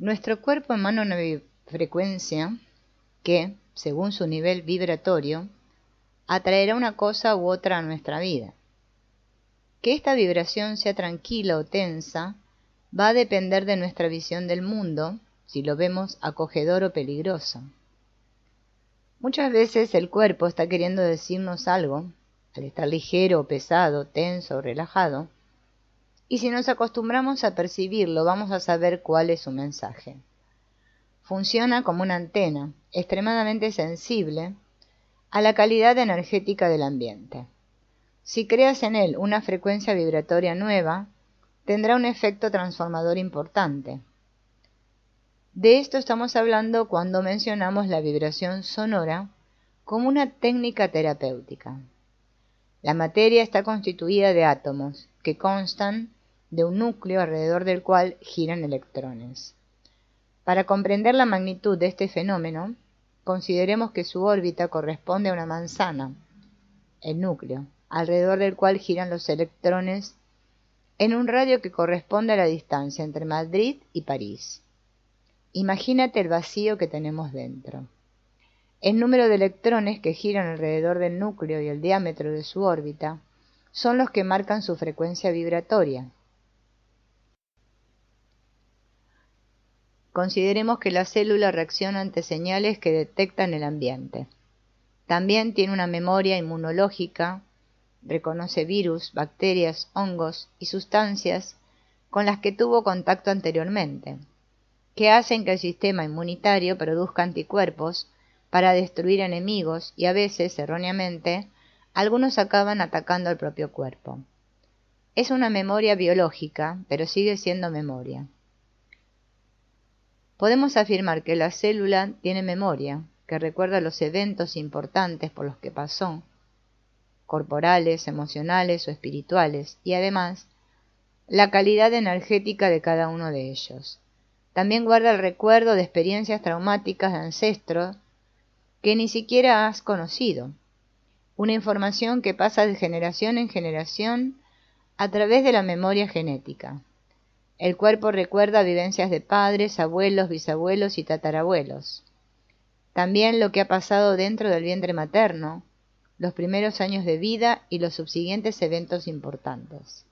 Nuestro cuerpo emana una frecuencia que, según su nivel vibratorio, atraerá una cosa u otra a nuestra vida. Que esta vibración sea tranquila o tensa va a depender de nuestra visión del mundo, si lo vemos acogedor o peligroso. Muchas veces el cuerpo está queriendo decirnos algo, al estar ligero o pesado, tenso o relajado, y si nos acostumbramos a percibirlo, vamos a saber cuál es su mensaje. Funciona como una antena, extremadamente sensible a la calidad energética del ambiente. Si creas en él una frecuencia vibratoria nueva, tendrá un efecto transformador importante. De esto estamos hablando cuando mencionamos la vibración sonora como una técnica terapéutica. La materia está constituida de átomos que constan de un núcleo alrededor del cual giran electrones. Para comprender la magnitud de este fenómeno, consideremos que su órbita corresponde a una manzana, el núcleo, alrededor del cual giran los electrones en un radio que corresponde a la distancia entre Madrid y París. Imagínate el vacío que tenemos dentro. El número de electrones que giran alrededor del núcleo y el diámetro de su órbita son los que marcan su frecuencia vibratoria. Consideremos que la célula reacciona ante señales que detecta en el ambiente. También tiene una memoria inmunológica, reconoce virus, bacterias, hongos y sustancias con las que tuvo contacto anteriormente, que hacen que el sistema inmunitario produzca anticuerpos para destruir enemigos y a veces, erróneamente, algunos acaban atacando al propio cuerpo. Es una memoria biológica, pero sigue siendo memoria. Podemos afirmar que la célula tiene memoria, que recuerda los eventos importantes por los que pasó, corporales, emocionales o espirituales, y además, la calidad energética de cada uno de ellos. También guarda el recuerdo de experiencias traumáticas de ancestros que ni siquiera has conocido. Una información que pasa de generación en generación a través de la memoria genética. El cuerpo recuerda vivencias de padres, abuelos, bisabuelos y tatarabuelos. También lo que ha pasado dentro del vientre materno, los primeros años de vida y los subsiguientes eventos importantes.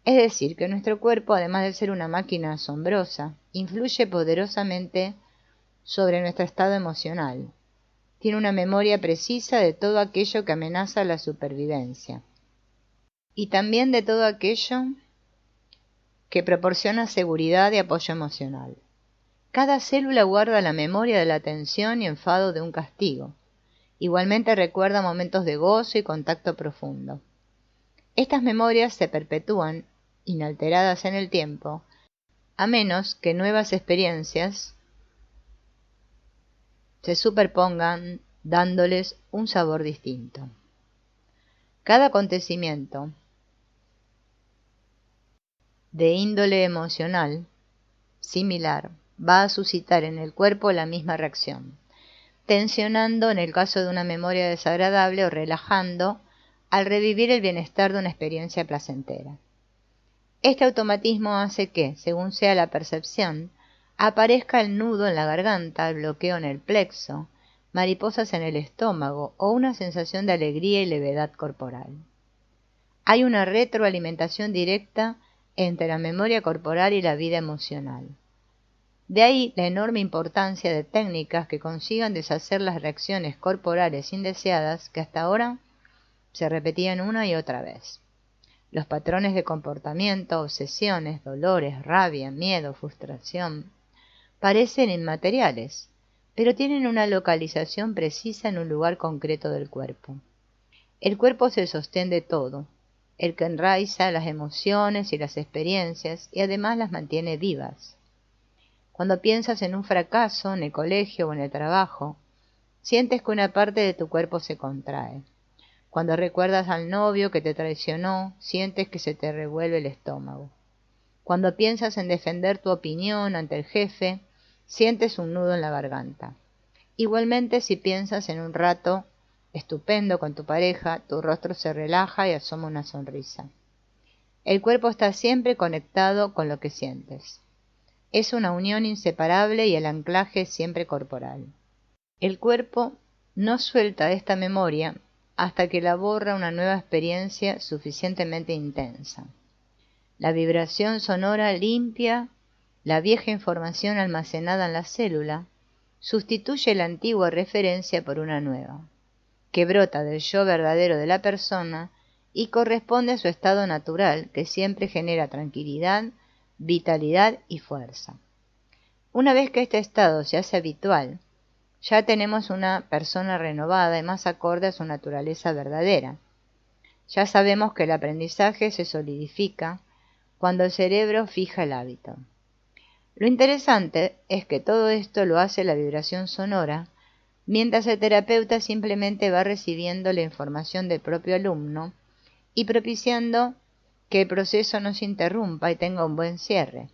Es decir, que nuestro cuerpo, además de ser una máquina asombrosa, influye poderosamente sobre nuestro estado emocional. Tiene una memoria precisa de todo aquello que amenaza la supervivencia. Y también de todo aquello que proporciona seguridad y apoyo emocional. Cada célula guarda la memoria de la tensión y enfado de un castigo. Igualmente recuerda momentos de gozo y contacto profundo. Estas memorias se perpetúan, inalteradas en el tiempo, a menos que nuevas experiencias se superpongan dándoles un sabor distinto. Cada acontecimiento de índole emocional similar va a suscitar en el cuerpo la misma reacción, tensionando en el caso de una memoria desagradable o relajando al revivir el bienestar de una experiencia placentera. Este automatismo hace que, según sea la percepción, aparezca el nudo en la garganta, el bloqueo en el plexo, mariposas en el estómago o una sensación de alegría y levedad corporal. Hay una retroalimentación directa entre la memoria corporal y la vida emocional. De ahí la enorme importancia de técnicas que consigan deshacer las reacciones corporales indeseadas que hasta ahora se repetían una y otra vez. Los patrones de comportamiento, obsesiones, dolores, rabia, miedo, frustración, parecen inmateriales, pero tienen una localización precisa en un lugar concreto del cuerpo. El cuerpo es el sostén de todo, el que enraiza las emociones y las experiencias y además las mantiene vivas. Cuando piensas en un fracaso en el colegio o en el trabajo, sientes que una parte de tu cuerpo se contrae. Cuando recuerdas al novio que te traicionó, sientes que se te revuelve el estómago. Cuando piensas en defender tu opinión ante el jefe, sientes un nudo en la garganta. Igualmente, si piensas en un rato estupendo con tu pareja, tu rostro se relaja y asoma una sonrisa. El cuerpo está siempre conectado con lo que sientes. es una unión inseparable y el anclaje siempre corporal. El cuerpo no suelta esta memoria hasta que la borra una nueva experiencia suficientemente intensa. La vibración sonora limpia la vieja información almacenada en la célula, sustituye la antigua referencia por una nueva, que brota del yo verdadero de la persona y corresponde a su estado natural, que siempre genera tranquilidad, vitalidad y fuerza. Una vez que este estado se hace habitual, ya tenemos una persona renovada y más acorde a su naturaleza verdadera. Ya sabemos que el aprendizaje se solidifica cuando el cerebro fija el hábito. Lo interesante es que todo esto lo hace la vibración sonora, mientras el terapeuta simplemente va recibiendo la información del propio alumno y propiciando que el proceso no se interrumpa y tenga un buen cierre.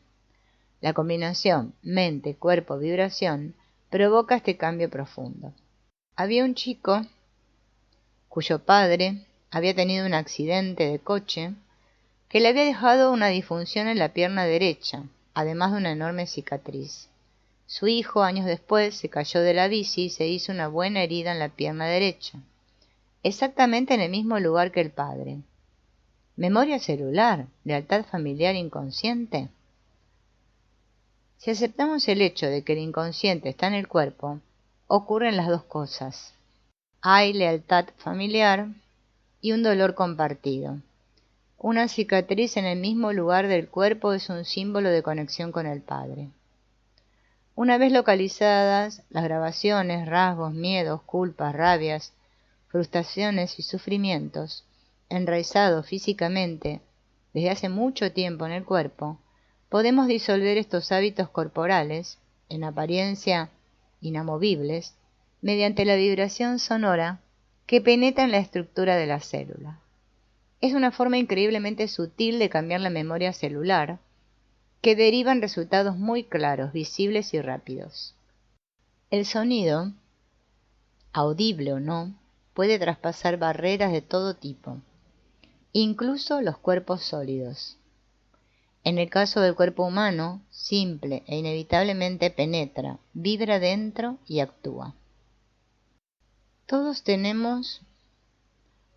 La combinación mente, cuerpo, vibración provoca este cambio profundo. Había un chico cuyo padre había tenido un accidente de coche que le había dejado una disfunción en la pierna derecha, además de una enorme cicatriz. Su hijo, años después, se cayó de la bici y se hizo una buena herida en la pierna derecha, exactamente en el mismo lugar que el padre. Memoria celular, lealtad familiar inconsciente. Si aceptamos el hecho de que el inconsciente está en el cuerpo, ocurren las dos cosas. Hay lealtad familiar y un dolor compartido. Una cicatriz en el mismo lugar del cuerpo es un símbolo de conexión con el Padre. Una vez localizadas, las grabaciones, rasgos, miedos, culpas, rabias, frustraciones y sufrimientos, enraizados físicamente desde hace mucho tiempo en el cuerpo, podemos disolver estos hábitos corporales, en apariencia inamovibles, mediante la vibración sonora que penetra en la estructura de la célula. Es una forma increíblemente sutil de cambiar la memoria celular, que deriva en resultados muy claros, visibles y rápidos. El sonido, audible o no, puede traspasar barreras de todo tipo, incluso los cuerpos sólidos. En el caso del cuerpo humano, simple e inevitablemente penetra, vibra dentro y actúa. Todos tenemos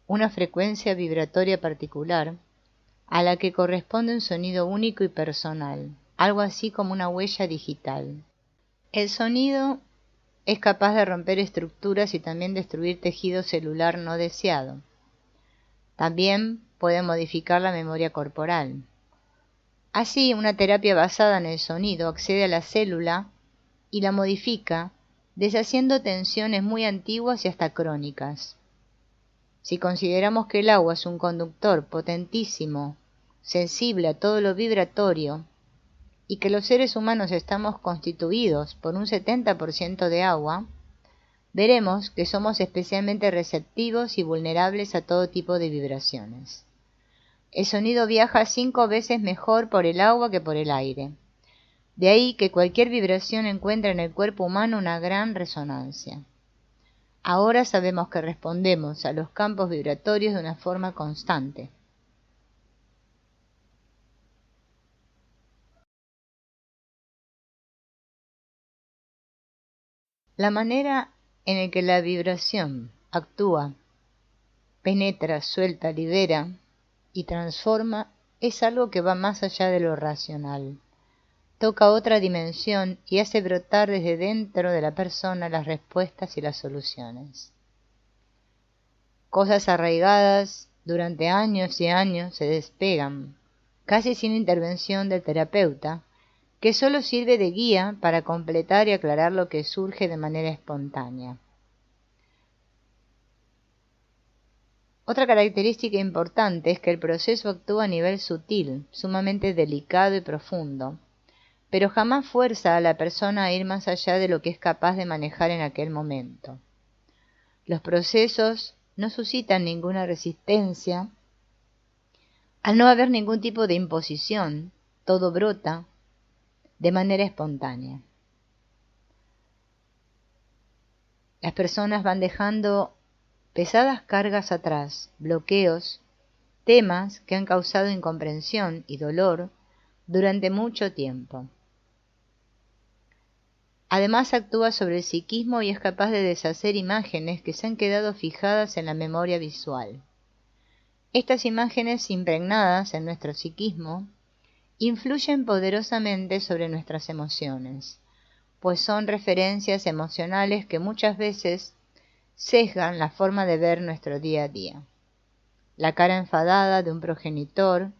una frecuencia vibratoria particular a la que corresponde un sonido único y personal, algo así como una huella digital. El sonido es capaz de romper estructuras y también destruir tejido celular no deseado. También puede modificar la memoria corporal. Así, una terapia basada en el sonido accede a la célula y la modifica, deshaciendo tensiones muy antiguas y hasta crónicas. Si consideramos que el agua es un conductor potentísimo, sensible a todo lo vibratorio, y que los seres humanos estamos constituidos por un 70% de agua, veremos que somos especialmente receptivos y vulnerables a todo tipo de vibraciones. El sonido viaja 5 veces mejor por el agua que por el aire. De ahí que cualquier vibración encuentra en el cuerpo humano una gran resonancia. Ahora sabemos que respondemos a los campos vibratorios de una forma constante. La manera en la que la vibración actúa, penetra, suelta, libera y transforma es algo que va más allá de lo racional. Toca otra dimensión y hace brotar desde dentro de la persona las respuestas y las soluciones. Cosas arraigadas durante años y años se despegan, casi sin intervención del terapeuta, que solo sirve de guía para completar y aclarar lo que surge de manera espontánea. Otra característica importante es que el proceso actúa a nivel sutil, sumamente delicado y profundo, pero jamás fuerza a la persona a ir más allá de lo que es capaz de manejar en aquel momento. Los procesos no suscitan ninguna resistencia. Al no haber ningún tipo de imposición, todo brota de manera espontánea. Las personas van dejando pesadas cargas atrás, bloqueos, temas que han causado incomprensión y dolor durante mucho tiempo. Además actúa sobre el psiquismo y es capaz de deshacer imágenes que se han quedado fijadas en la memoria visual. Estas imágenes impregnadas en nuestro psiquismo influyen poderosamente sobre nuestras emociones, pues son referencias emocionales que muchas veces sesgan la forma de ver nuestro día a día. La cara enfadada de un progenitor,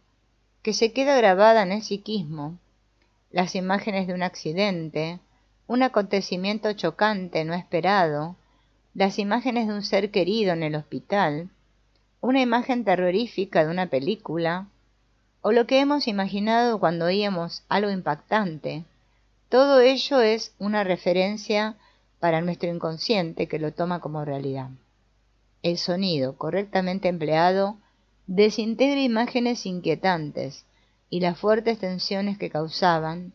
que se queda grabada en el psiquismo, las imágenes de un accidente, un acontecimiento chocante no esperado, las imágenes de un ser querido en el hospital, una imagen terrorífica de una película, o lo que hemos imaginado cuando oíamos algo impactante. Todo ello es una referencia para nuestro inconsciente que lo toma como realidad. El sonido, correctamente empleado, desintegra imágenes inquietantes y las fuertes tensiones que causaban,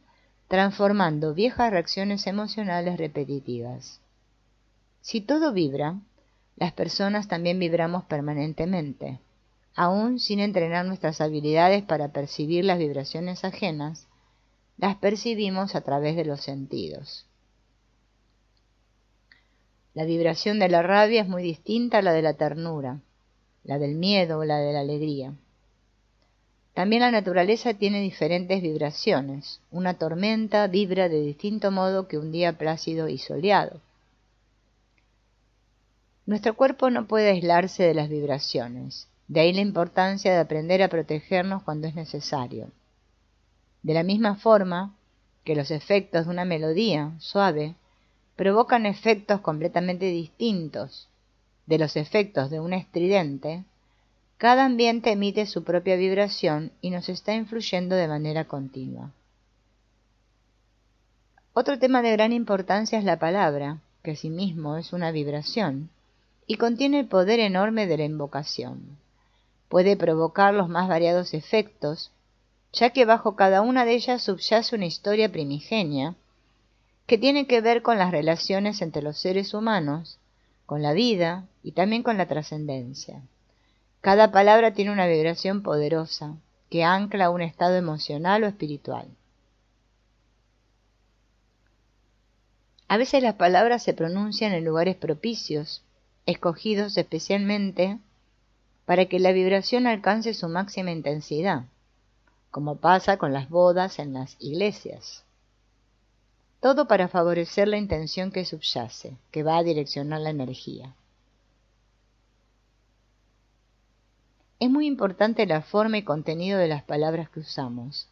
transformando viejas reacciones emocionales repetitivas. Si todo vibra, las personas también vibramos permanentemente. Aún sin entrenar nuestras habilidades para percibir las vibraciones ajenas, las percibimos a través de los sentidos. La vibración de la rabia es muy distinta a la de la ternura, la del miedo o la de la alegría. También la naturaleza tiene diferentes vibraciones. Una tormenta vibra de distinto modo que un día plácido y soleado. Nuestro cuerpo no puede aislarse de las vibraciones, de ahí la importancia de aprender a protegernos cuando es necesario. De la misma forma que los efectos de una melodía suave provocan efectos completamente distintos de los efectos de un estridente, cada ambiente emite su propia vibración y nos está influyendo de manera continua. Otro tema de gran importancia es la palabra, que asimismo es una vibración, y contiene el poder enorme de la invocación. Puede provocar los más variados efectos, ya que bajo cada una de ellas subyace una historia primigenia, que tiene que ver con las relaciones entre los seres humanos, con la vida y también con la trascendencia. Cada palabra tiene una vibración poderosa que ancla un estado emocional o espiritual. A veces las palabras se pronuncian en lugares propicios, escogidos especialmente para que la vibración alcance su máxima intensidad, como pasa con las bodas en las iglesias. Todo para favorecer la intención que subyace, que va a direccionar la energía. Es muy importante la forma y contenido de las palabras que usamos,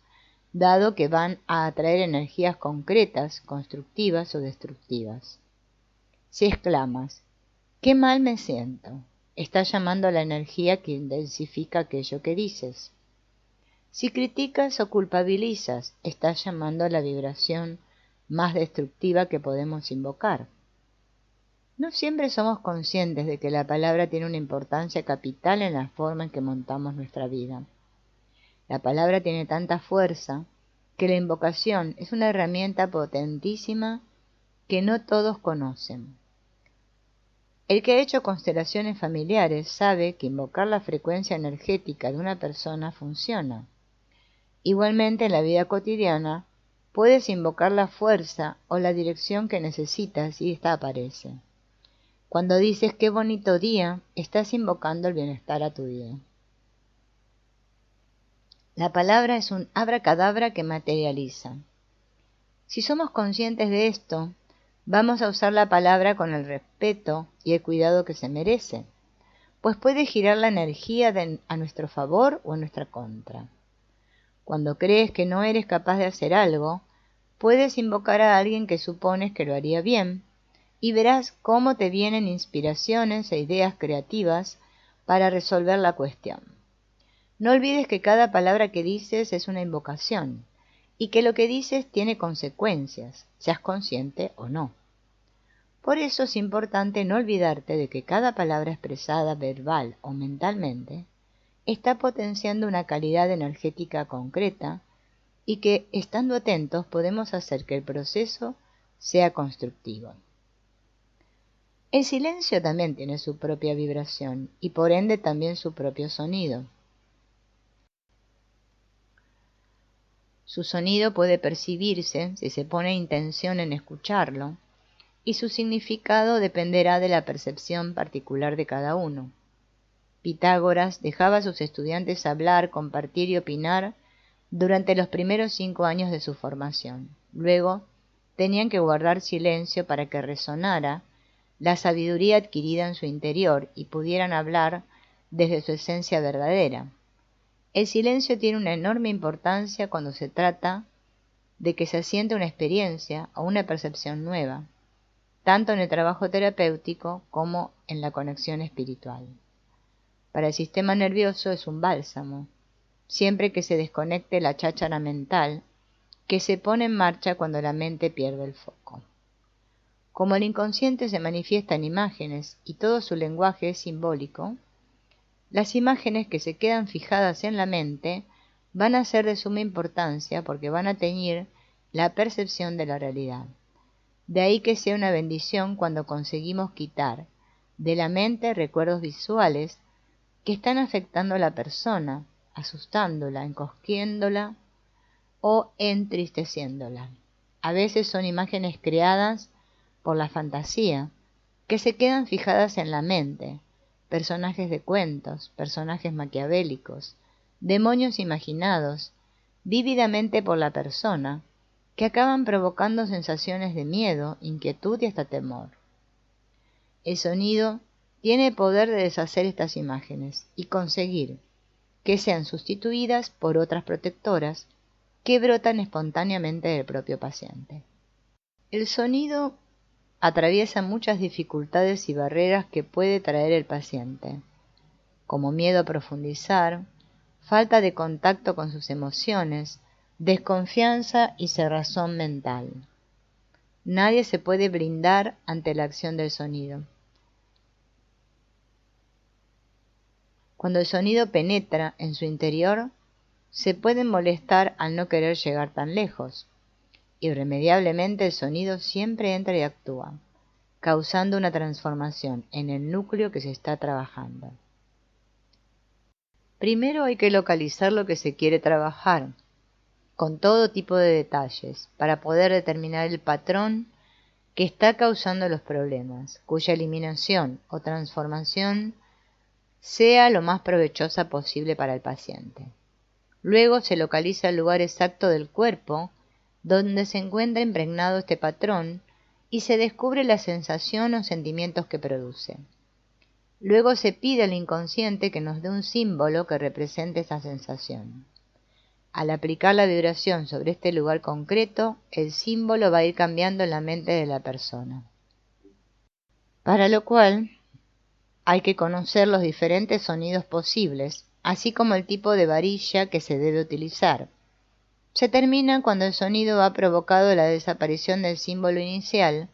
dado que van a atraer energías concretas, constructivas o destructivas. Si exclamas, ¡qué mal me siento!, estás llamando a la energía que intensifica aquello que dices. Si criticas o culpabilizas, estás llamando a la vibración más destructiva que podemos invocar. No siempre somos conscientes de que la palabra tiene una importancia capital en la forma en que montamos nuestra vida. La palabra tiene tanta fuerza que la invocación es una herramienta potentísima que no todos conocen. El que ha hecho constelaciones familiares sabe que invocar la frecuencia energética de una persona funciona. Igualmente en la vida cotidiana puedes invocar la fuerza o la dirección que necesitas y ésta aparece. Cuando dices qué bonito día, estás invocando el bienestar a tu día. La palabra es un abracadabra que materializa. Si somos conscientes de esto, vamos a usar la palabra con el respeto y el cuidado que se merece, pues puede girar la energía a nuestro favor o en nuestra contra. Cuando crees que no eres capaz de hacer algo, puedes invocar a alguien que supones que lo haría bien, y verás cómo te vienen inspiraciones e ideas creativas para resolver la cuestión. No olvides que cada palabra que dices es una invocación, y que lo que dices tiene consecuencias, seas consciente o no. Por eso es importante no olvidarte de que cada palabra expresada verbal o mentalmente está potenciando una calidad energética concreta y que, estando atentos, podemos hacer que el proceso sea constructivo. El silencio también tiene su propia vibración y por ende también su propio sonido. Su sonido puede percibirse si se pone intención en escucharlo, y su significado dependerá de la percepción particular de cada uno. Pitágoras dejaba a sus estudiantes hablar, compartir y opinar durante los primeros 5 años de su formación. Luego, tenían que guardar silencio para que resonara la sabiduría adquirida en su interior y pudieran hablar desde su esencia verdadera. El silencio tiene una enorme importancia cuando se trata de que se asiente una experiencia o una percepción nueva, tanto en el trabajo terapéutico como en la conexión espiritual. Para el sistema nervioso es un bálsamo, siempre que se desconecte la cháchara mental que se pone en marcha cuando la mente pierde el foco. Como el inconsciente se manifiesta en imágenes y todo su lenguaje es simbólico, las imágenes que se quedan fijadas en la mente van a ser de suma importancia porque van a teñir la percepción de la realidad. De ahí que sea una bendición cuando conseguimos quitar de la mente recuerdos visuales que están afectando a la persona, asustándola, encosquiéndola o entristeciéndola. A veces son imágenes creadas por la fantasía, que se quedan fijadas en la mente, personajes de cuentos, personajes maquiavélicos, demonios imaginados vívidamente por la persona, que acaban provocando sensaciones de miedo, inquietud y hasta temor. El sonido tiene poder de deshacer estas imágenes y conseguir que sean sustituidas por otras protectoras que brotan espontáneamente del propio paciente. El sonido atraviesa muchas dificultades y barreras que puede traer el paciente, como miedo a profundizar, falta de contacto con sus emociones, desconfianza y cerrazón mental. Nadie se puede blindar ante la acción del sonido. Cuando el sonido penetra en su interior, se pueden molestar al no querer llegar tan lejos. Irremediablemente el sonido siempre entra y actúa, causando una transformación en el núcleo que se está trabajando. Primero hay que localizar lo que se quiere trabajar, con todo tipo de detalles, para poder determinar el patrón que está causando los problemas, cuya eliminación o transformación sea lo más provechosa posible para el paciente. Luego se localiza el lugar exacto del cuerpo donde se encuentra impregnado este patrón y se descubre la sensación o sentimientos que produce. Luego se pide al inconsciente que nos dé un símbolo que represente esa sensación. Al aplicar la vibración sobre este lugar concreto, el símbolo va a ir cambiando en la mente de la persona. Para lo cual hay que conocer los diferentes sonidos posibles, así como el tipo de varilla que se debe utilizar. Se termina cuando el sonido ha provocado la desaparición del símbolo inicial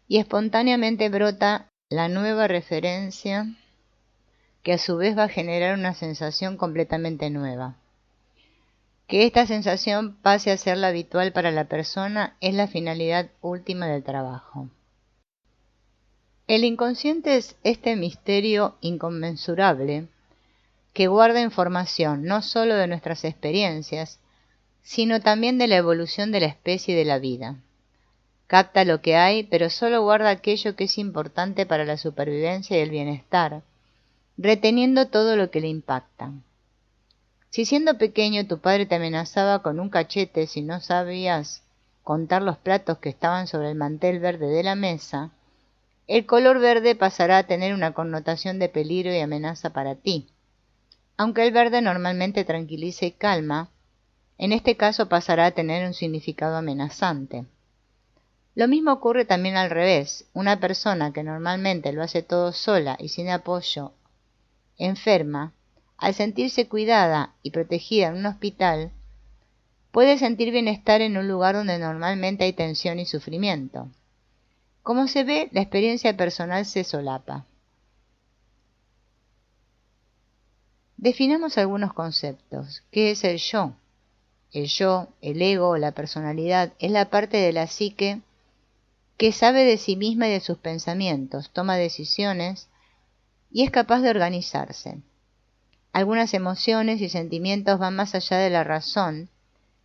y espontáneamente brota la nueva referencia que a su vez va a generar una sensación completamente nueva. Que esta sensación pase a ser la habitual para la persona es la finalidad última del trabajo. El inconsciente es este misterio inconmensurable que guarda información no solo de nuestras experiencias, sino también de la evolución de la especie y de la vida. Capta lo que hay, pero solo guarda aquello que es importante para la supervivencia y el bienestar, reteniendo todo lo que le impacta. Si siendo pequeño tu padre te amenazaba con un cachete si no sabías contar los platos que estaban sobre el mantel verde de la mesa, el color verde pasará a tener una connotación de peligro y amenaza para ti. Aunque el verde normalmente tranquiliza y calma, en este caso pasará a tener un significado amenazante. Lo mismo ocurre también al revés. Una persona que normalmente lo hace todo sola y sin apoyo, enferma, al sentirse cuidada y protegida en un hospital, puede sentir bienestar en un lugar donde normalmente hay tensión y sufrimiento. Como se ve, la experiencia personal se solapa. Definamos algunos conceptos. ¿Qué es el yo? El yo, el ego o la personalidad es la parte de la psique que sabe de sí misma y de sus pensamientos, toma decisiones y es capaz de organizarse. Algunas emociones y sentimientos van más allá de la razón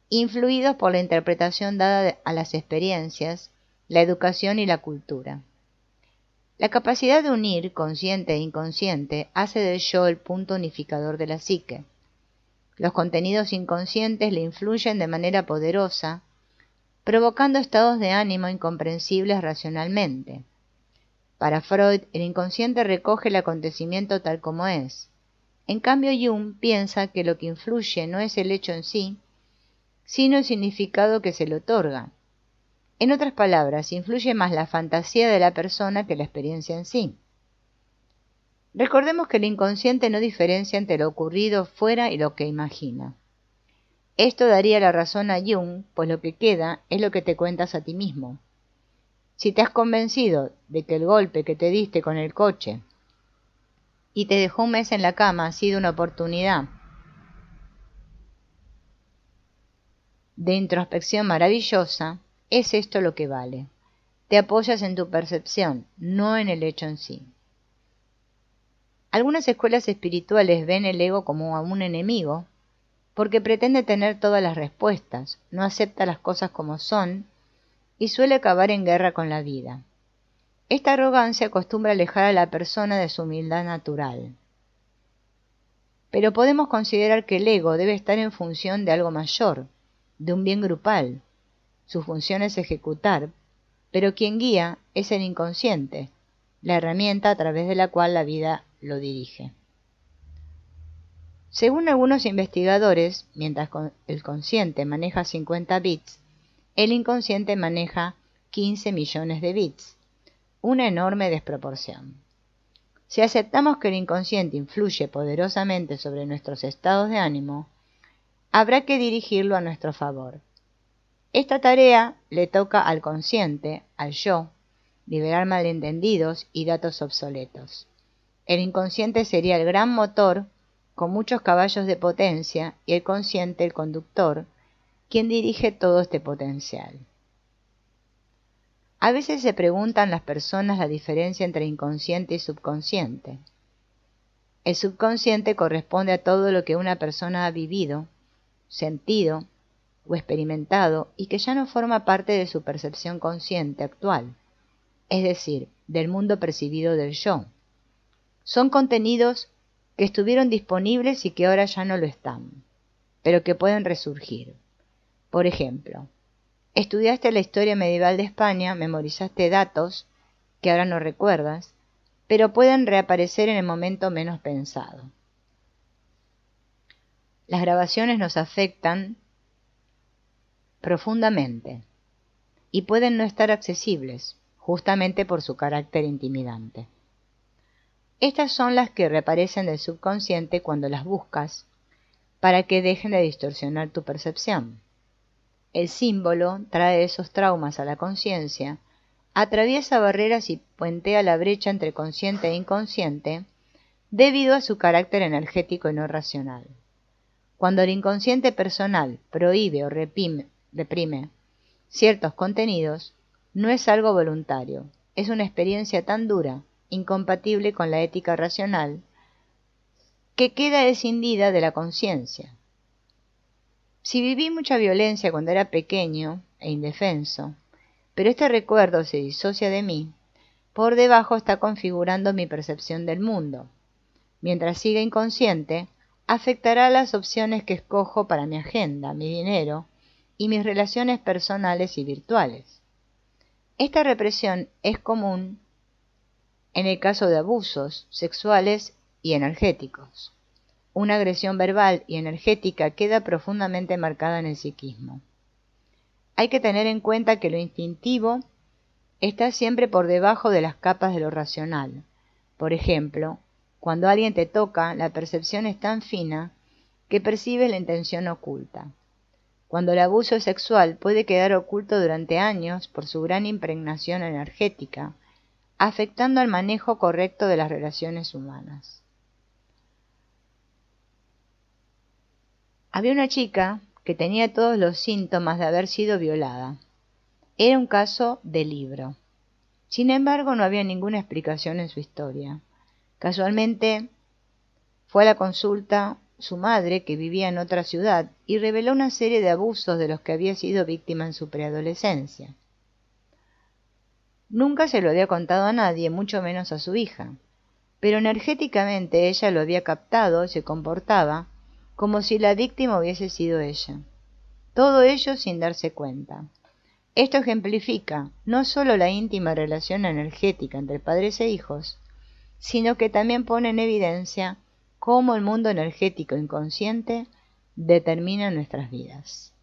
influidos por la interpretación dada a las experiencias, la educación y la cultura. La capacidad de unir consciente e inconsciente hace del yo el punto unificador de la psique. Los contenidos inconscientes le influyen de manera poderosa, provocando estados de ánimo incomprensibles racionalmente. Para Freud, el inconsciente recoge el acontecimiento tal como es. En cambio, Jung piensa que lo que influye no es el hecho en sí, sino el significado que se le otorga. En otras palabras, influye más la fantasía de la persona que la experiencia en sí. Recordemos que el inconsciente no diferencia entre lo ocurrido fuera y lo que imagina. Esto daría la razón a Jung, pues lo que queda es lo que te cuentas a ti mismo. Si te has convencido de que el golpe que te diste con el coche y te dejó un mes en la cama ha sido una oportunidad de introspección maravillosa, es esto lo que vale. Te apoyas en tu percepción, no en el hecho en sí. Algunas escuelas espirituales ven el ego como a un enemigo, porque pretende tener todas las respuestas, no acepta las cosas como son y suele acabar en guerra con la vida. Esta arrogancia acostumbra alejar a la persona de su humildad natural. Pero podemos considerar que el ego debe estar en función de algo mayor, de un bien grupal. Su función es ejecutar, pero quien guía es el inconsciente, la herramienta a través de la cual la vida lo dirige. Según algunos investigadores, mientras el consciente maneja 50 bits, el inconsciente maneja 15 millones de bits, una enorme desproporción. Si aceptamos que el inconsciente influye poderosamente sobre nuestros estados de ánimo, habrá que dirigirlo a nuestro favor. Esta tarea le toca al consciente, al yo, liberar malentendidos y datos obsoletos. El inconsciente sería el gran motor con muchos caballos de potencia y el consciente el conductor, quien dirige todo este potencial. A veces se preguntan las personas la diferencia entre inconsciente y subconsciente. El subconsciente corresponde a todo lo que una persona ha vivido, sentido o experimentado y que ya no forma parte de su percepción consciente actual, es decir, del mundo percibido del yo. Son contenidos que estuvieron disponibles y que ahora ya no lo están, pero que pueden resurgir. Por ejemplo, estudiaste la historia medieval de España, memorizaste datos que ahora no recuerdas, pero pueden reaparecer en el momento menos pensado. Las grabaciones nos afectan profundamente y pueden no estar accesibles, justamente por su carácter intimidante. Estas son las que reaparecen del subconsciente cuando las buscas, para que dejen de distorsionar tu percepción. El símbolo trae esos traumas a la conciencia, atraviesa barreras y puentea la brecha entre consciente e inconsciente debido a su carácter energético y no racional. Cuando el inconsciente personal prohíbe o reprime ciertos contenidos, no es algo voluntario, es una experiencia tan dura, incompatible con la ética racional, que queda escindida de la conciencia. Si viví mucha violencia cuando era pequeño e indefenso, pero este recuerdo se disocia de mí, por debajo está configurando mi percepción del mundo. Mientras siga inconsciente, afectará las opciones que escojo para mi agenda, mi dinero y mis relaciones personales y virtuales. Esta represión es común en el caso de abusos sexuales y energéticos. Una agresión verbal y energética queda profundamente marcada en el psiquismo. Hay que tener en cuenta que lo instintivo está siempre por debajo de las capas de lo racional. Por ejemplo, cuando alguien te toca, la percepción es tan fina que percibes la intención oculta. Cuando el abuso es sexual puede quedar oculto durante años por su gran impregnación energética, afectando al manejo correcto de las relaciones humanas. Había una chica que tenía todos los síntomas de haber sido violada. Era un caso de libro. Sin embargo, no había ninguna explicación en su historia. Casualmente, fue a la consulta su madre, que vivía en otra ciudad, y reveló una serie de abusos de los que había sido víctima en su preadolescencia. Nunca se lo había contado a nadie, mucho menos a su hija, pero energéticamente ella lo había captado y se comportaba como si la víctima hubiese sido ella. Todo ello sin darse cuenta. Esto ejemplifica no solo la íntima relación energética entre padres e hijos, sino que también pone en evidencia cómo el mundo energético inconsciente determina nuestras vidas.